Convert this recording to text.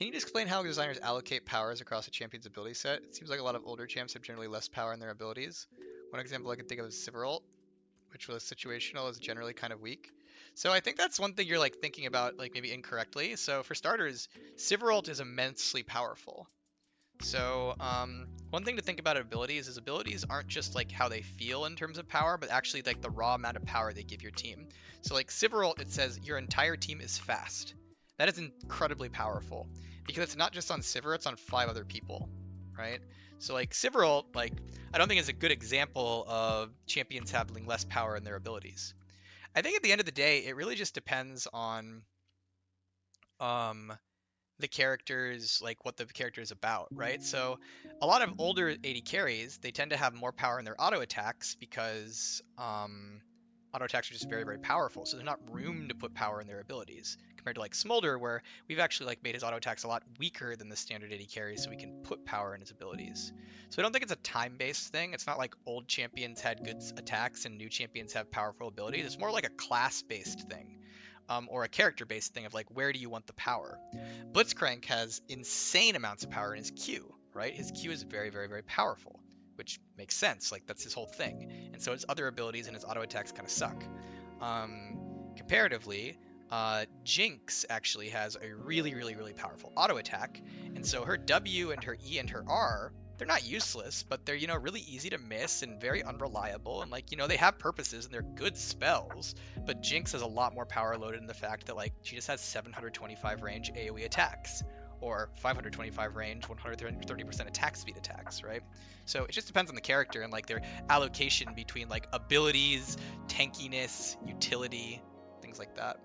Can you just explain how designers allocate powers across a champion's ability set? It seems like a lot of older champs have generally less power in their abilities. One example I can think of is Sivirult, which was situational, is generally kind of weak. So I think that's one thing you're like thinking about like maybe incorrectly. So for starters, Sivirult is immensely powerful. So one thing to think about abilities is abilities aren't just like how they feel in terms of power, but actually like the raw amount of power they give your team. So like Sivirult, it says your entire team is fast. That is incredibly powerful because it's not just on Sivir, it's on 5 other people, right? So like Sivirult, like I don't think it's a good example of champions having less power in their abilities. I think at the end of the day, it really just depends on um, the characters, like what the character is about, right? So a lot of older AD carries, they tend to have more power in their auto attacks because auto attacks are just very, very powerful. So there's not room to put power in their abilities compared to like Smolder, where we've actually like made his auto attacks a lot weaker than the standard AD carry, so we can put power in his abilities. So I don't think it's a time-based thing. It's not like old champions had good attacks and new champions have powerful abilities. It's more like a class-based thing. Or a character-based thing of like where do you want the power? Blitzcrank has insane amounts of power in his Q, right? His Q is very, very, very powerful, which makes sense. Like that's his whole thing. And so his other abilities and his auto attacks kind of suck. Comparatively, Jinx actually has a really, really, really powerful auto attack, and so her W and her E and her R, they're not useless, but they're really easy to miss and very unreliable, and like they have purposes and they're good spells. But Jinx has a lot more power loaded in the fact that like she just has 725 range AOE attacks, or 525 range, 130% attack speed attacks, right? So it just depends on the character and like their allocation between like abilities, tankiness, utility, things like that.